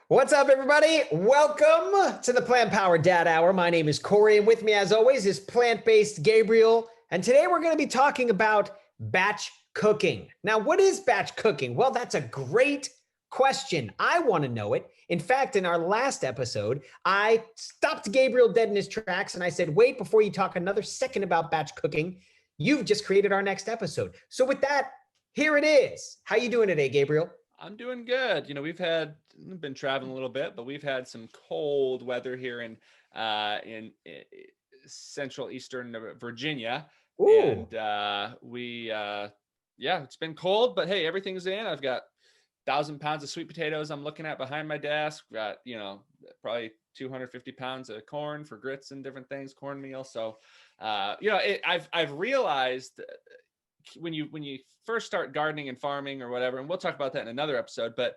What's up, everybody? Welcome to the Plant Power Dad Hour. My name is Cory, and with me, as always, is plant-based Gabriel. And today we're going to be talking about batch cooking. Now, what is batch cooking? Well, that's a great question. I want to know it. In fact, in our last episode, I stopped Gabriel dead in his tracks, and I said, wait, before you talk another second about batch cooking, you've just created our next episode. So with that, here it is. How you doing today, Gabriel? I'm doing good. We've been traveling a little bit, but we've had some cold weather here in central eastern Virginia, Ooh. and it's been cold. But hey, everything's in. I've got 1,000 pounds of sweet potatoes I'm looking at behind my desk. Got probably 250 pounds of corn for grits and different things, cornmeal. So I've realized when you first start gardening and farming or whatever, and we'll talk about that in another episode, but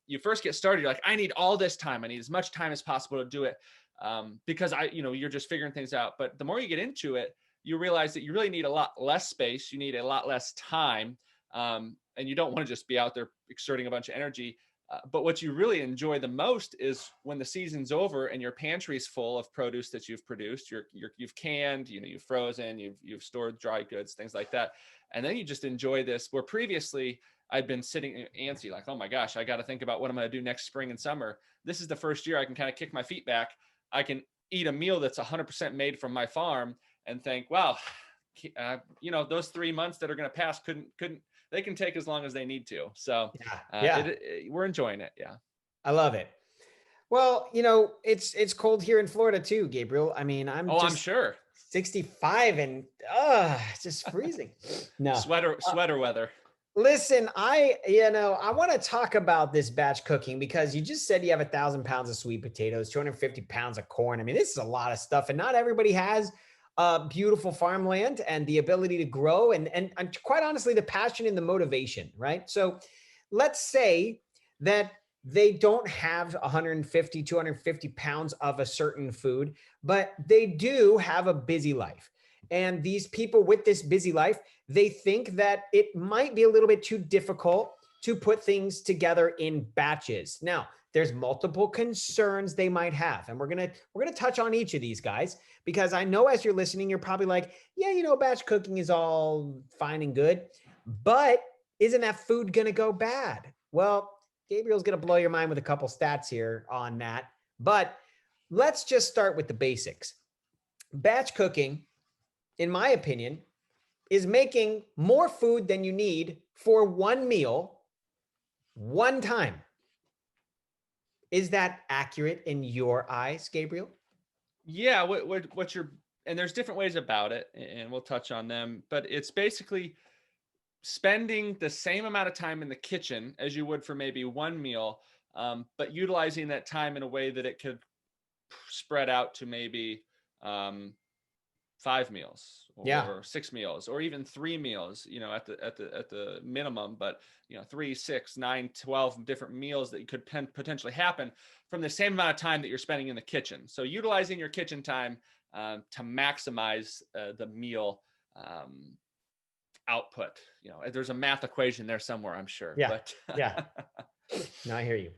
you first get started, you're like, I need all this time. I need as much time as possible to do it, because you're just figuring things out. But the more you get into it, you realize that you really need a lot less space. You need a lot less time, and you don't want to just be out there exerting a bunch of energy. But what you really enjoy the most is when the season's over and your pantry's full of produce that you've produced. You've canned, you've frozen, you've stored dry goods, things like that, and then you just enjoy this. Where previously I'd been sitting antsy, like, oh my gosh, I got to think about what I'm going to do next spring and summer. This is the first year I can kind of kick my feet back. I can eat a meal that's 100% made from my farm and think, wow, those 3 months that are going to pass couldn't. They can take as long as they need to. So we're enjoying it. Yeah. I love it. Well, it's cold here in Florida too, Gabriel. I mean, I'm sure 65 and it's just freezing. No. Sweater weather. Listen, I want to talk about this batch cooking because you just said you have 1,000 pounds of sweet potatoes, 250 pounds of corn. I mean, this is a lot of stuff, and not everybody has beautiful farmland and the ability to grow and quite honestly, the passion and the motivation, right? So let's say that they don't have 150, 250 pounds of a certain food, but they do have a busy life. And these people with this busy life, they think that it might be a little bit too difficult to put things together in batches. Now, there's multiple concerns they might have, and we're gonna touch on each of these guys, because I know as you're listening, you're probably like, yeah, batch cooking is all fine and good, but isn't that food gonna go bad? Well, Gabriel's gonna blow your mind with a couple stats here on that, but let's just start with the basics. Batch cooking, in my opinion, is making more food than you need for one meal, one time. Is that accurate in your eyes, Gabriel? Yeah, and there's different ways about it, and we'll touch on them, but it's basically spending the same amount of time in the kitchen as you would for maybe one meal, but utilizing that time in a way that it could spread out to maybe 5 meals or 6 meals or even 3 meals, at the minimum, but 3, 6, 9, 12 different meals that could potentially happen from the same amount of time that you're spending in the kitchen. So utilizing your kitchen time to maximize the meal output. There's a math equation there somewhere, I'm sure. Yeah. But Yeah. No, I hear you.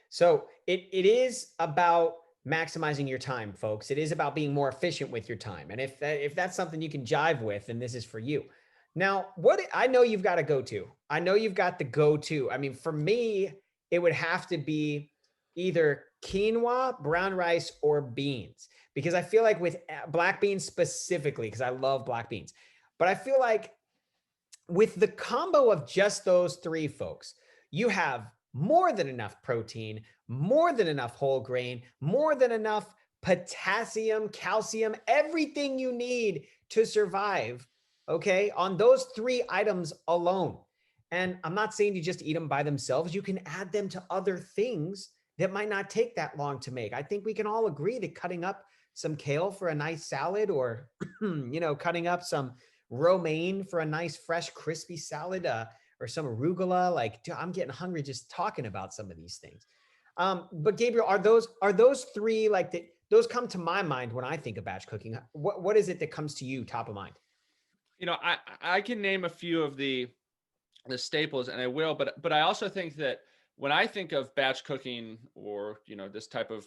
So it is about maximizing your time, folks. It is about being more efficient with your time. And if that's something you can jive with, then this is for you. Now, I know you've got a go-to. I know you've got the go-to. I mean, for me, it would have to be either quinoa, brown rice, or beans, because I feel like with black beans specifically, because I love black beans, but I feel like with the combo of just those three, folks, you have more than enough protein, more than enough whole grain, more than enough potassium, calcium, everything you need to survive, okay, on those three items alone. And I'm not saying you just eat them by themselves. You can add them to other things that might not take that long to make. I think we can all agree that cutting up some kale for a nice salad, or, cutting up some romaine for a nice, fresh, crispy salad, or some arugula. Like, dude, I'm getting hungry just talking about some of these things. But Gabriel, are those three, like, those come to my mind when I think of batch cooking? What is it that comes to you top of mind? I can name a few of the staples, and I will, but I also think that when I think of batch cooking or, this type of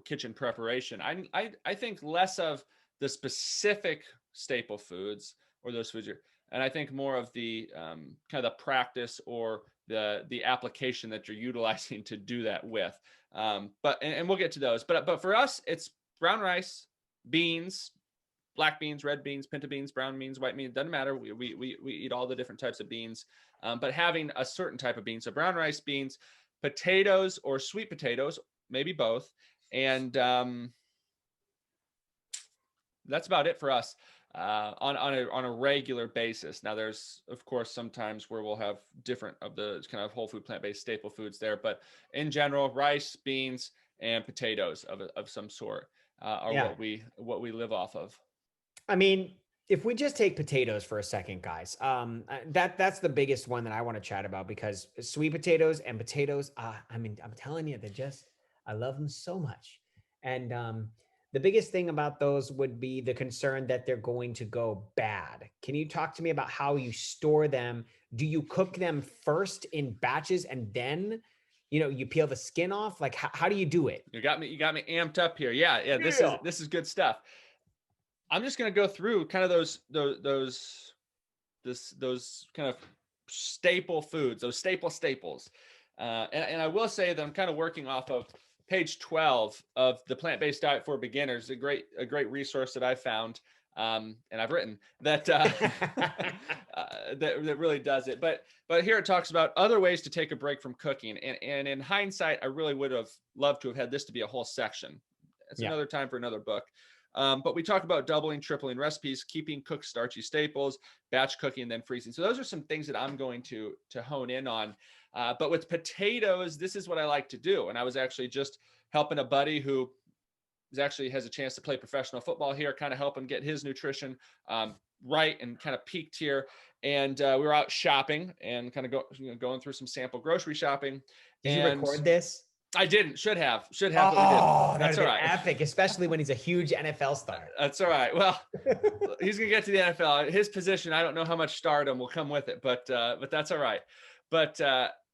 kitchen preparation, I think less of the specific staple foods or those foods, and I think more of the kind of the practice or the application that you're utilizing to do that with. But we'll get to those. But for us, it's brown rice, beans, black beans, red beans, pinto beans, brown beans, white beans, doesn't matter. We eat all the different types of beans, but having a certain type of bean. So brown rice, beans, potatoes or sweet potatoes, maybe both. And that's about it for us on a regular basis. Now, there's, of course, sometimes where we'll have different of the kind of whole food, plant-based staple foods there. But in general, rice, beans, and potatoes of some sort are Yeah. what we live off of. I mean, if we just take potatoes for a second, guys, that's the biggest one that I want to chat about, because sweet potatoes and potatoes, I mean, I'm telling you, I love them so much. And the biggest thing about those would be the concern that they're going to go bad. Can you talk to me about how you store them? Do you cook them first in batches and then, you peel the skin off? Like, how do you do it? You got me amped up here. Yeah. This is good stuff. I'm just going to go through kind of those kind of staple foods, those staples. And I will say that I'm kind of working off of page 12 of the Plant-Based Diet for Beginners, a great resource that I found, and I've written that that really does it. But here it talks about other ways to take a break from cooking. And in hindsight, I really would have loved to have had this to be a whole section. It's another time for another book. But we talk about doubling, tripling recipes, keeping cooked starchy staples, batch cooking, and then freezing. So those are some things that I'm going to hone in on. But with potatoes, this is what I like to do. And I was actually just helping a buddy who has a chance to play professional football here, kind of help him get his nutrition right and kind of peaked here. And we were out shopping and kind of going through some sample grocery shopping. Did you record this? I didn't. Should have. Oh, But we didn't. That's all right. Epic, especially when he's a huge NFL star. That's all right. Well, he's gonna get to the NFL. His position, I don't know how much stardom will come with it, but that's all right. But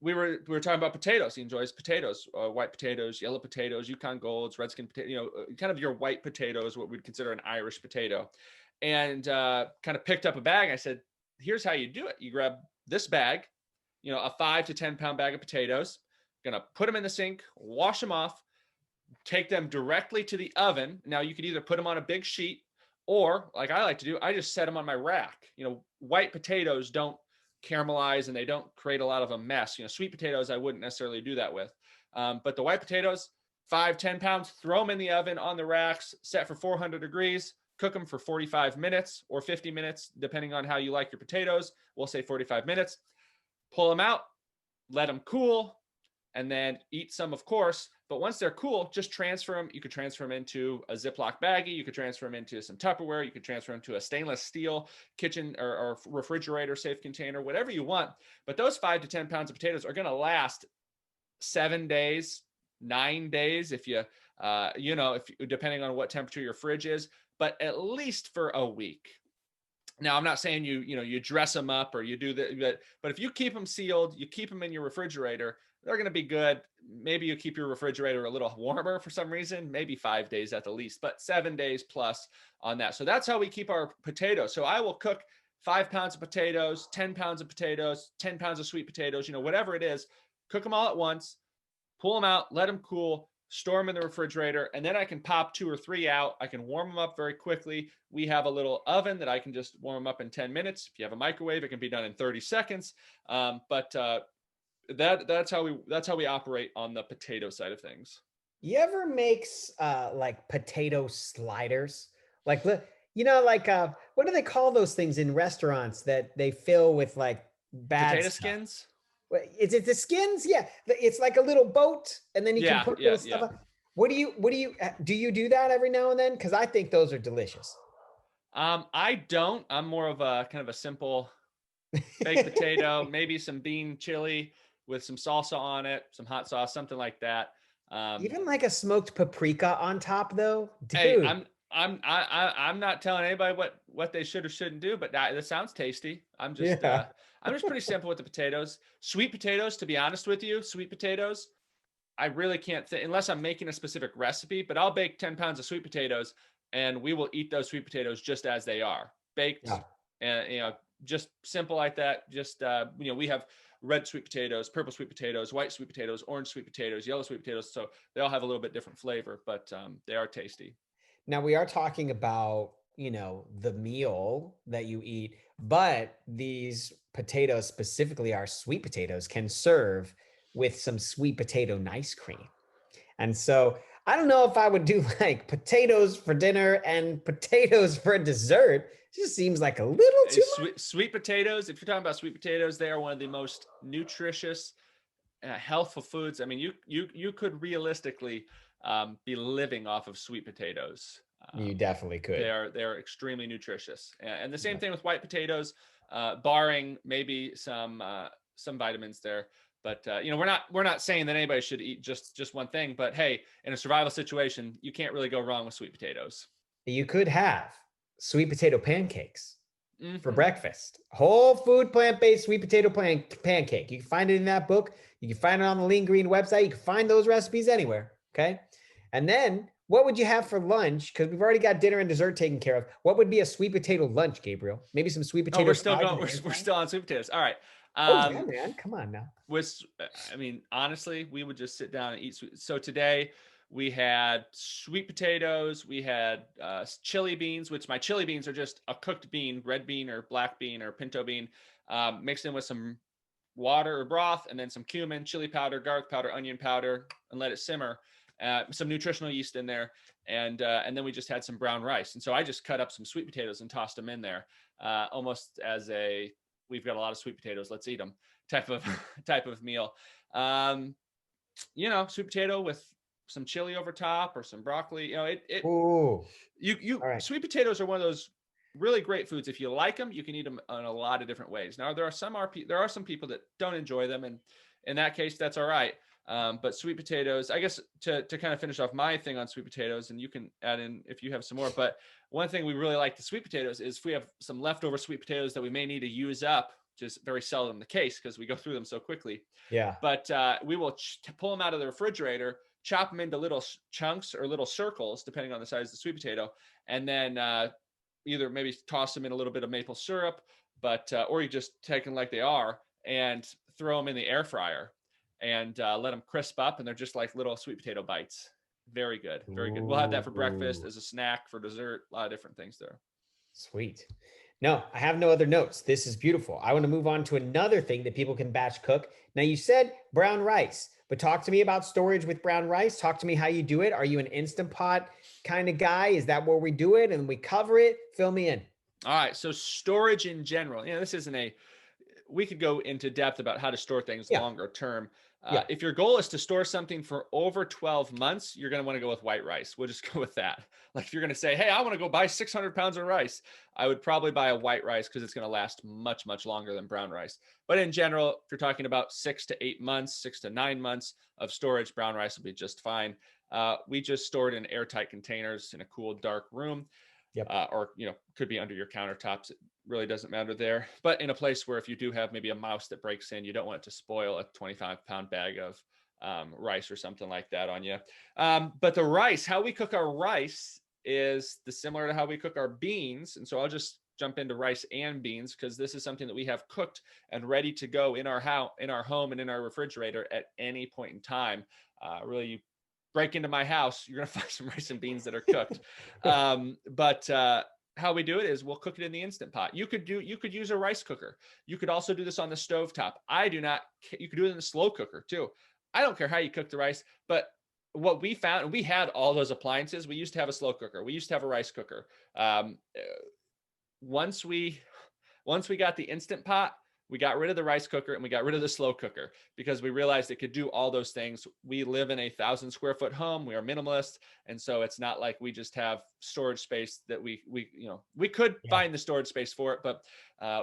we were talking about potatoes. He enjoys potatoes, white potatoes, yellow potatoes, Yukon Golds, Redskin potato. Kind of your white potatoes, what we'd consider an Irish potato. And kind of picked up a bag. I said, "Here's how you do it. You grab this bag, a 5 to 10 pound bag of potatoes. Gonna put them in the sink, wash them off, take them directly to the oven. Now you could either put them on a big sheet, or like I like to do, I just set them on my rack. White potatoes don't caramelize and they don't create a lot of a mess. Sweet potatoes, I wouldn't necessarily do that with. But the white potatoes, 5-10 pounds, throw them in the oven on the racks, set for 400 degrees, cook them for 45 minutes or 50 minutes, depending on how you like your potatoes. We'll say 45 minutes. Pull them out, let them cool, and then eat some, of course. But once they're cool, just transfer them. You could transfer them into a Ziploc baggie. You could transfer them into some Tupperware. You could transfer them to a stainless steel kitchen or refrigerator safe container, whatever you want. But those 5 to 10 pounds of potatoes are going to last 7 days, 9 days, if you, if depending on what temperature your fridge is, but at least for a week. Now, I'm not saying you dress them up or you do that, but if you keep them sealed, you keep them in your refrigerator, they're going to be good. Maybe you keep your refrigerator a little warmer for some reason, maybe 5 days at the least, but 7 days plus on that. So that's how we keep our potatoes. So I will cook 5 pounds of potatoes, 10 pounds of potatoes, 10 pounds of sweet potatoes, whatever it is, cook them all at once, pull them out, let them cool, store them in the refrigerator, and then I can pop 2 or 3 out. I can warm them up very quickly. We have a little oven that I can just warm them up in 10 minutes. If you have a microwave, it can be done in 30 seconds. That's how we operate on the potato side of things. You ever makes like potato sliders? Like what do they call those things in restaurants that they fill with like bad potato stuff? Skins? Is it the skins? Yeah, it's like a little boat, and then you can put little stuff on. What do you do that every now and then? Because I think those are delicious. I don't. I'm more of a kind of a simple baked potato, maybe some bean chili with some salsa on it, some hot sauce, something like that. Even like a smoked paprika on top, though, dude. Hey, I'm not telling anybody what they should or shouldn't do, but that sounds tasty. Yeah. I'm just pretty simple with the potatoes. Sweet potatoes, to be honest with you, sweet potatoes, I really can't think unless I'm making a specific recipe, but I'll bake 10 pounds of sweet potatoes and we will eat those sweet potatoes just as they are, baked Yeah. and just simple like that. Just we have red sweet potatoes, purple sweet potatoes, white sweet potatoes, orange sweet potatoes, yellow sweet potatoes. So they all have a little bit different flavor, but they are tasty. Now we are talking about, the meal that you eat, but these potatoes, specifically our sweet potatoes, can serve with some sweet potato nice cream. And so I don't know if I would do like potatoes for dinner and potatoes for dessert. It just seems like a little too much. Sweet potatoes. If you're talking about sweet potatoes, they are one of the most nutritious, healthful foods. I mean, you could realistically be living off of sweet potatoes. You definitely They could. are extremely nutritious, and the same Yeah. thing with white potatoes, barring maybe some vitamins there. But we're not saying that anybody should eat just one thing. But hey, in a survival situation, you can't really go wrong with sweet potatoes. You could have sweet potato pancakes for Mm-hmm. breakfast. Whole food plant-based sweet potato pancake. You can find it in that book. You can find it on the Lean Green website. You can find those recipes anywhere. Okay. And then what would you have for lunch? Because we've already got dinner and dessert taken care of. What would be a sweet potato lunch, Gabriel? Maybe some sweet Oh, potato we're still fries going. in We're, the air we're fryer? still on sweet potatoes. All right. Oh, yeah, Um, man. Come on now. was I mean, honestly, we would just sit down and eat sweet. So today we had sweet potatoes, we had chili beans, which my chili beans are just a cooked bean, red bean or black bean or pinto bean, mixed in with some water or broth, and then some cumin, chili powder, garlic powder, onion powder, and let it simmer. Some nutritional yeast in there, and then we just had some brown rice. And so I just cut up some sweet potatoes and tossed them in there, almost as a we've got a lot of sweet potatoes, let's eat them type of type of meal. Um, sweet potato with some chili over top or some broccoli. Ooh. You All right. sweet potatoes are one of those really great foods. If you like them, you can eat them in a lot of different ways. Now there are some people that don't enjoy them, and in that case, that's all right. But sweet potatoes, I guess to kind of finish off my thing on sweet potatoes, and you can add in if you have some more. But one thing we really like the sweet potatoes is if we have some leftover sweet potatoes that we may need to use up, which is very seldom the case because we go through them so quickly. Yeah. But we will pull them out of the refrigerator, chop them into little chunks or little circles, depending on the size of the sweet potato, and then either maybe toss them in a little bit of maple syrup, but or you just take them like they are and throw them in the air fryer and let them crisp up, and they're just like little sweet potato bites. Very good, very good. We'll have that for breakfast, Ooh. as a snack, for dessert, a lot of different things there. Sweet. No, I have no other notes. This is beautiful. I want to move on to another thing that people can batch cook. Now, you said brown rice, but talk to me about storage with brown rice. Talk to me how you do it. Are you an Instant Pot kind of guy? Is that where we do it and we cover it? Fill me in. All right, so storage in general. This isn't a we could go into depth about how to store things Yeah. longer term. Yeah. If your goal is to store something for over 12 months, you're going to want to go with white rice. We'll just go with that. Like if you're going to say, hey, I want to go buy 600 pounds of rice, I would probably buy a white rice because it's going to last much, much longer than brown rice. But in general, if you're talking about 6 to 8 months, 6 to 9 months of storage, brown rice will be just fine. We just store it in airtight containers in a cool, dark room. Yep. Or could be under your countertops. It really doesn't matter there. But in a place where if you do have maybe a mouse that breaks in, you don't want it to spoil a 25-pound bag of rice or something like that on you. But the rice, how we cook our rice is similar to how we cook our beans. And so I'll just jump into rice and beans because this is something that we have cooked and ready to go in our house, in our home, and in our refrigerator at any point in time. Really, you break into my house, you're going to find some rice and beans that are cooked. But how we do it is we'll cook it in the Instant Pot. You could use a rice cooker. You could also do this on the stove top. You could do it in the slow cooker too. I don't care how you cook the rice, but what we found, and we had all those appliances. We used to have a slow cooker. We used to have a rice cooker. Once we got the Instant Pot, we got rid of the rice cooker and we got rid of the slow cooker because we realized it could do all those things. We live in a 1,000-square-foot home. We are minimalists. And so it's not like we just have storage space that we could Yeah. find the storage space for it, but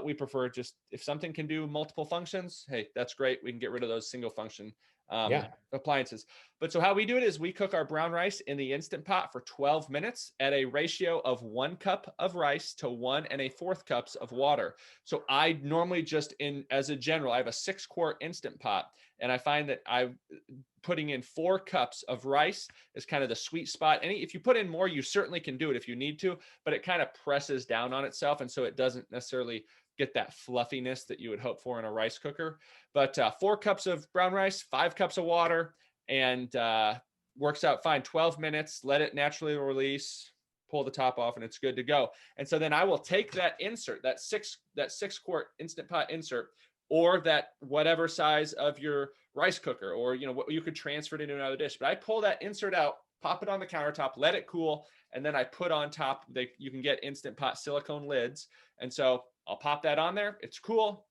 we prefer just if something can do multiple functions, hey, that's great. We can get rid of those single function Yeah. appliances. But so how we do it is we cook our brown rice in the Instant Pot for 12 minutes at a ratio of 1 cup of rice to 1 1/4 cups of water. So I normally just as a general, I have a 6-quart Instant Pot, and I find that I'm putting in 4 cups of rice is kind of the sweet spot. And if you put in more, you certainly can do it if you need to, but it kind of presses down on itself. And so it doesn't necessarily get that fluffiness that you would hope for in a rice cooker. But 4 cups of brown rice, 5 cups of water, and works out fine. 12 minutes, let it naturally release, pull the top off, and it's good to go. And so then I will take that insert, that 6-quart Instant Pot insert, or that whatever size of your rice cooker, or you could transfer it into another dish. But I pull that insert out, pop it on the countertop, let it cool, and then I put on top. You can get Instant Pot silicone lids, and so I'll pop that on there. It's cool.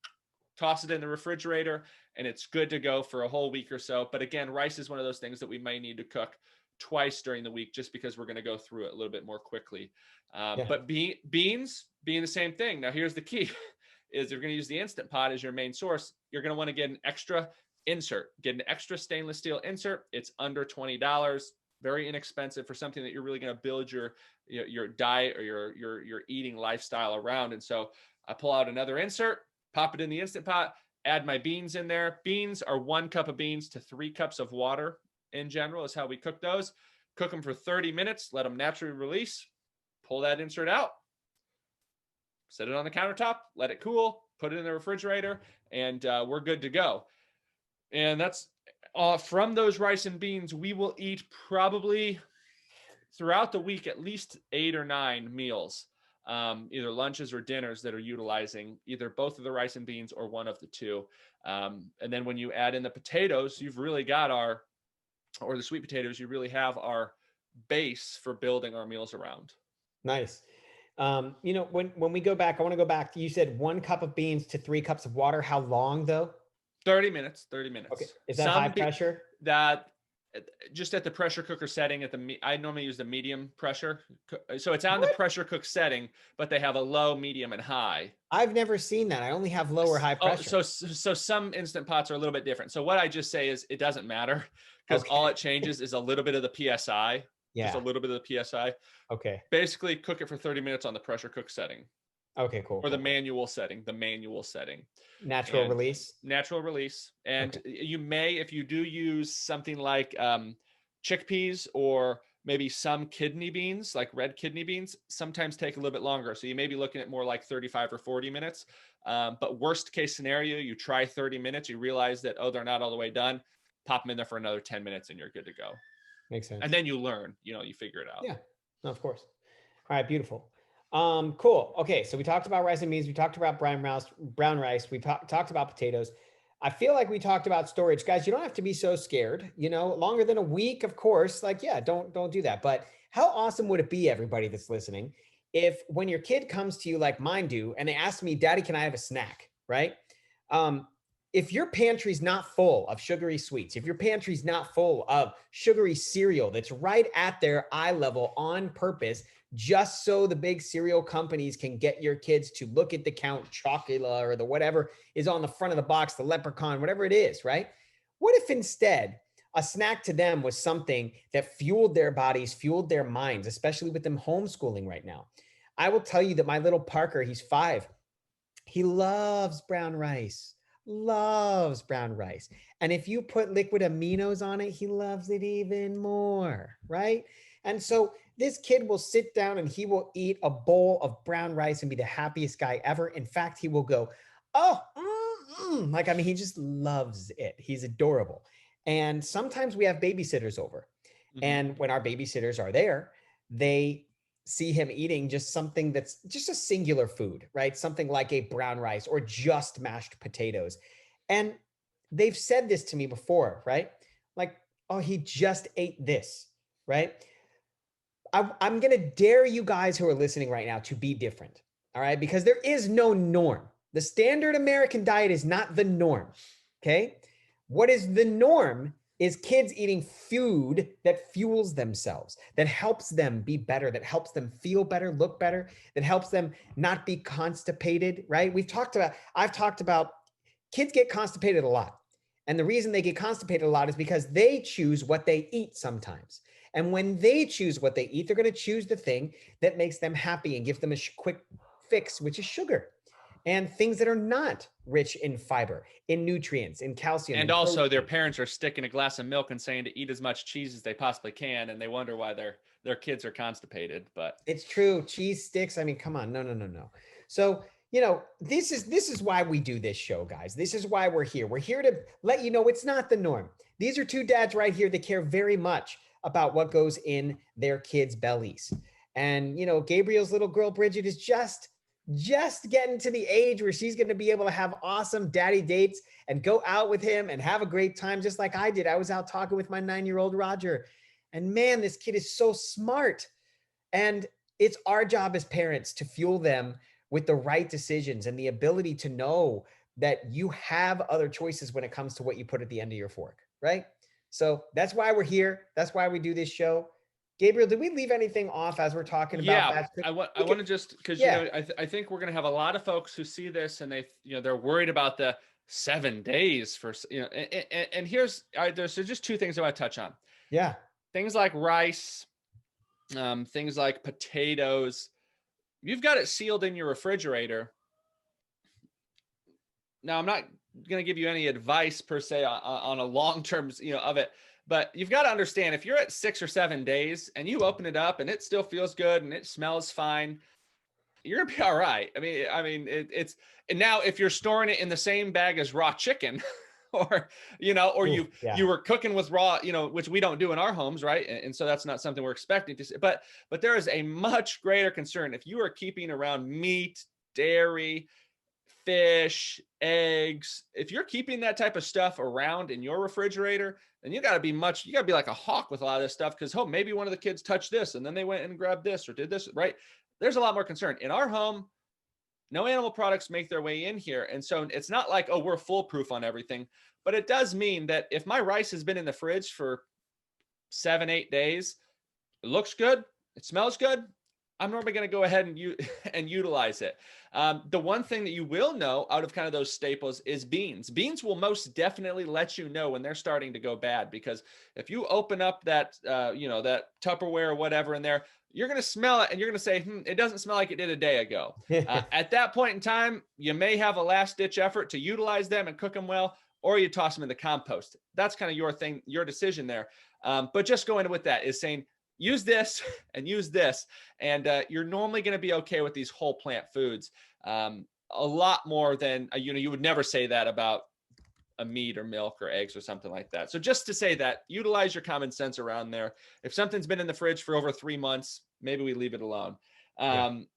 Toss it in the refrigerator, and it's good to go for a whole week or so. But again, rice is one of those things that we may need to cook twice during the week, just because we're going to go through it a little bit more quickly. Yeah. But beans being the same thing. Now, here's the key: is you're going to use the Instant Pot as your main source. You're going to want to get an extra insert. Get an extra stainless steel insert. It's under $20. Very inexpensive for something that you're really going to build your diet or your eating lifestyle around. And so I pull out another insert, pop it in the Instant Pot, add my beans in there. Beans are 1 cup of beans to 3 cups of water in general is how we cook those. Cook them for 30 minutes, let them naturally release, pull that insert out, set it on the countertop, let it cool, put it in the refrigerator, and we're good to go. And that's from those rice and beans, we will eat probably throughout the week at least 8 or 9 meals. Either lunches or dinners that are utilizing either both of the rice and beans or one of the two. And then when you add in the potatoes, you've really got or the sweet potatoes, you really have our base for building our meals around. Nice. When we go back, I want to go back. You said 1 cup of beans to 3 cups of water. How long though? 30 minutes. Okay. Is that high pressure? That just at the pressure cooker setting I normally use the medium pressure. So it's on the pressure cook setting, but they have a low, medium, and high. I've never seen that. I only have low or high pressure. So some Instant Pots are a little bit different. So what I just say is it doesn't matter, because all it changes is a little bit of the PSI. Yeah. Just a little bit of the PSI. Okay. Basically cook it for 30 minutes on the pressure cook setting. Okay, cool. Or the manual setting. Natural release. And you may, if you do use something like chickpeas or maybe some kidney beans, like red kidney beans, sometimes take a little bit longer. So you may be looking at more like 35 or 40 minutes. But worst case scenario, you try 30 minutes, you realize that, they're not all the way done. Pop them in there for another 10 minutes and you're good to go. Makes sense. And then you learn, you figure it out. Yeah, no, of course. All right, beautiful. Cool. Okay, so we talked about rice and beans. We talked about brown rice. We talked about potatoes. I feel like we talked about storage. Guys, you don't have to be so scared. Longer than a week, of course. Don't do that. But how awesome would it be, everybody that's listening, if when your kid comes to you like mine do, and they ask me, Daddy, can I have a snack? Right? If your pantry's not full of sugary sweets, if your pantry's not full of sugary cereal that's right at their eye level on purpose, just so the big cereal companies can get your kids to look at the Count Chocula or the whatever is on the front of the box, the Leprechaun, whatever it is, right? What if instead a snack to them was something that fueled their bodies, fueled their minds, especially with them homeschooling right now? I will tell you that my little Parker, he's 5. He loves brown rice. And if you put liquid aminos on it, he loves it even more, right? And so this kid will sit down and he will eat a bowl of brown rice and be the happiest guy ever. In fact, he will go, he just loves it. He's adorable. And sometimes we have babysitters over. Mm-hmm. And when our babysitters are there, they see him eating just something that's just a singular food, right? Something like a brown rice or just mashed potatoes. And they've said this to me before, right? Like, he just ate this, right? I'm going to dare you guys who are listening right now to be different, all right? Because there is no norm. The standard American diet is not the norm, okay? What is the norm is kids eating food that fuels themselves, that helps them be better, that helps them feel better, look better, that helps them not be constipated, right? I've talked about kids get constipated a lot. And the reason they get constipated a lot is because they choose what they eat sometimes. And when they choose what they eat, they're going to choose the thing that makes them happy and gives them a quick fix, which is sugar and things that are not rich in fiber, in nutrients, in calcium, And in also their protein. parents are sticking a glass of milk and saying to eat as much cheese as they possibly can, and they wonder why their kids are constipated. But It's true. Cheese sticks. I mean, come on. No, no, no, no. So, this is why we do this show, guys. This is why we're here. We're here to let you know it's not the norm. These are two dads right here that care very much about what goes in their kids' bellies. And, Gabriel's little girl Bridget is just getting to the age where she's going to be able to have awesome daddy dates and go out with him and have a great time just like I did. I was out talking with my 9-year-old Roger. And man, this kid is so smart. And it's our job as parents to fuel them with the right decisions and the ability to know that you have other choices when it comes to what you put at the end of your fork, right? So that's why we're here. That's why we do this show. Gabriel, did we leave anything off as we're talking about yeah, batch I cooking? want I We want could, to just because yeah, I think we're gonna have a lot of folks who see this and they're worried about the 7 days for and here's there's just two things I want to touch on. yeah, Things like rice, things like potatoes. You've got it sealed in your refrigerator. Now, I'm not going to give you any advice per se on a long term, of it, but you've got to understand if you're at 6 or 7 days and you open it up and it still feels good and it smells fine, you're gonna be all right. It's and now if you're storing it in the same bag as raw chicken, or or oof, you yeah, were cooking with raw, which we don't do in our homes, right? And so that's not something we're expecting to see. But there is a much greater concern if you are keeping around meat, dairy, fish, eggs. If you're keeping that type of stuff around in your refrigerator, then you got to be like a hawk with a lot of this stuff because maybe one of the kids touched this and then they went and grabbed this or did this, right? There's a lot more concern. In our home, no animal products make their way in here. And so it's not like, oh, we're foolproof on everything. But it does mean that if my rice has been in the fridge for 7, 8 days, it looks good, it smells good, I'm normally going to go ahead and utilize it. The one thing that you will know out of kind of those staples is beans. Beans will most definitely let you know when they're starting to go bad because if you open up that that Tupperware or whatever in there, you're going to smell it and you're going to say, it doesn't smell like it did a day ago. At that point in time, you may have a last ditch effort to utilize them and cook them well, or you toss them in the compost. That's kind of your thing, your decision there. But just going with that is saying, use this and use this, and you're normally going to be okay with these whole plant foods. A lot more than you would never say that about a meat or milk or eggs or something like that. So just to say that, utilize your common sense around there. If something's been in the fridge for over 3 months, maybe we leave it alone. yeah, um,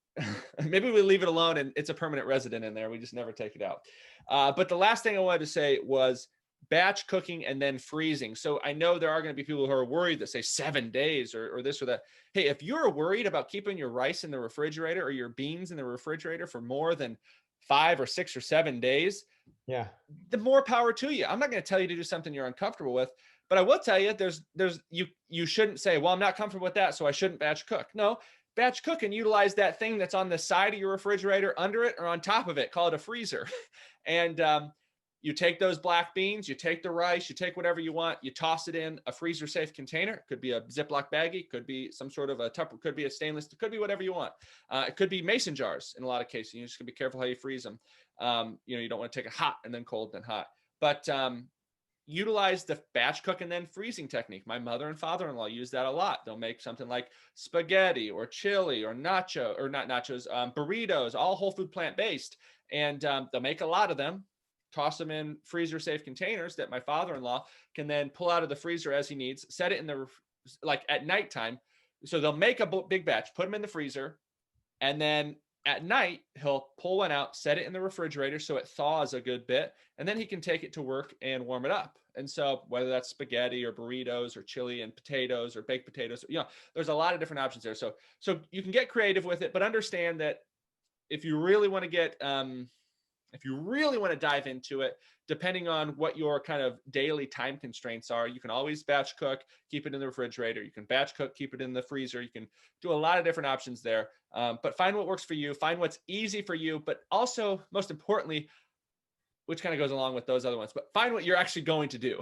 Maybe we leave it alone and it's a permanent resident in there, we just never take it out. But the last thing I wanted to say was batch cooking and then freezing. So I know there are going to be people who are worried that say 7 days or this or that. Hey, if you're worried about keeping your rice in the refrigerator or your beans in the refrigerator for more than 5 or 6 or 7 days, yeah, the more power to you. I'm not going to tell you to do something you're uncomfortable with, but I will tell you you shouldn't say, well, I'm not comfortable with that, so I shouldn't batch cook. No, batch cook and utilize that thing that's on the side of your refrigerator, under it or on top of it, call it a freezer. And you take those black beans, you take the rice, you take whatever you want, you toss it in a freezer safe container. It could be a Ziploc baggie, could be some sort of a Tupper, could be a stainless, it could be whatever you want. It could be mason jars in a lot of cases. You just gotta be careful how you freeze them. You don't want to take it hot and then cold, then hot. But utilize the batch cook and then freezing technique. My mother and father-in-law use that a lot. They'll make something like spaghetti or chili or not nachos, burritos, all whole food plant-based. And they'll make a lot of them, toss them in freezer safe containers that my father-in-law can then pull out of the freezer as he needs, set it in the, like at nighttime. So they'll make a big batch, put them in the freezer, and then at night, he'll pull one out, set it in the refrigerator so it thaws a good bit, and then he can take it to work and warm it up. And so whether that's spaghetti or burritos or chili and potatoes or baked potatoes, there's a lot of different options there. So you can get creative with it, but understand that if you really want to dive into it, depending on what your kind of daily time constraints are, you can always batch cook, keep it in the refrigerator. You can batch cook, keep it in the freezer. You can do a lot of different options there. But find what works for you, find what's easy for you, but also most importantly, which kind of goes along with those other ones, but find what you're actually going to do.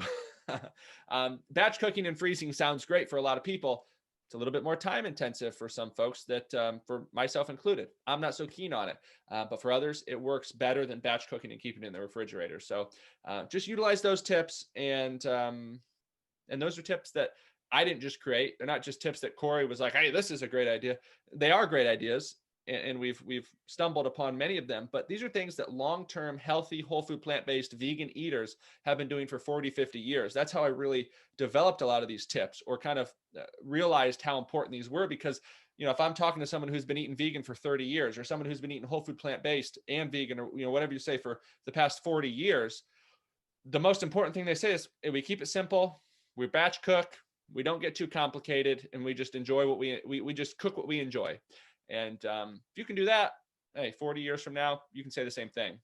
Batch cooking and freezing sounds great for a lot of people. It's a little bit more time intensive for some folks that, for myself included, I'm not so keen on it. But for others, it works better than batch cooking and keeping it in the refrigerator. So just utilize those tips. And those are tips that I didn't just create. They're not just tips that Cory was like, hey, this is a great idea. They are great ideas. And we've stumbled upon many of them, but these are things that long-term healthy whole food plant-based vegan eaters have been doing for 40, 50 years. That's how I really developed a lot of these tips, or kind of realized how important these were. Because if I'm talking to someone who's been eating vegan for 30 years, or someone who's been eating whole food plant-based and vegan, or whatever you say, for the past 40 years, the most important thing they say is, hey, we keep it simple, we batch cook, we don't get too complicated, and we just enjoy what we just cook what we enjoy. And if you can do that, hey, 40 years from now, you can say the same thing.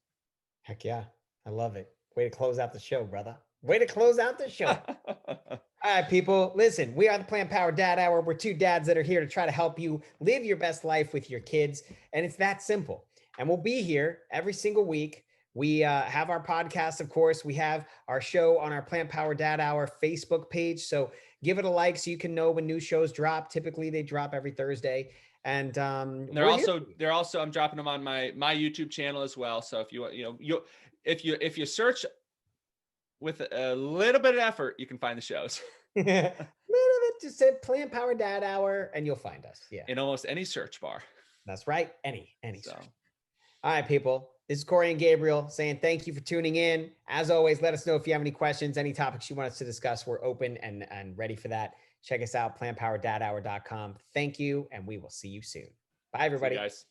Heck yeah. I love it. Way to close out the show, brother. Way to close out the show. All right, people, listen, we are the Plant Power Dad Hour. We're two dads that are here to try to help you live your best life with your kids. And it's that simple. And we'll be here every single week. We have our podcast, of course. We have our show on our Plant Power Dad Hour Facebook page. So give it a like so you can know when new shows drop. Typically, they drop every Thursday. And they're also I'm dropping them on my YouTube channel as well. So if you search with a little bit of effort, you can find the shows. Little bit, just say Plant Power Dad Hour and you'll find us. Yeah. In almost any search bar. That's right. Any search. All right, people. This is Cory and Gabriel saying thank you for tuning in. As always, let us know if you have any questions, any topics you want us to discuss. We're open and ready for that. Check us out, plantpowerdadhour.com. Thank you, and we will see you soon. Bye, everybody. See you guys.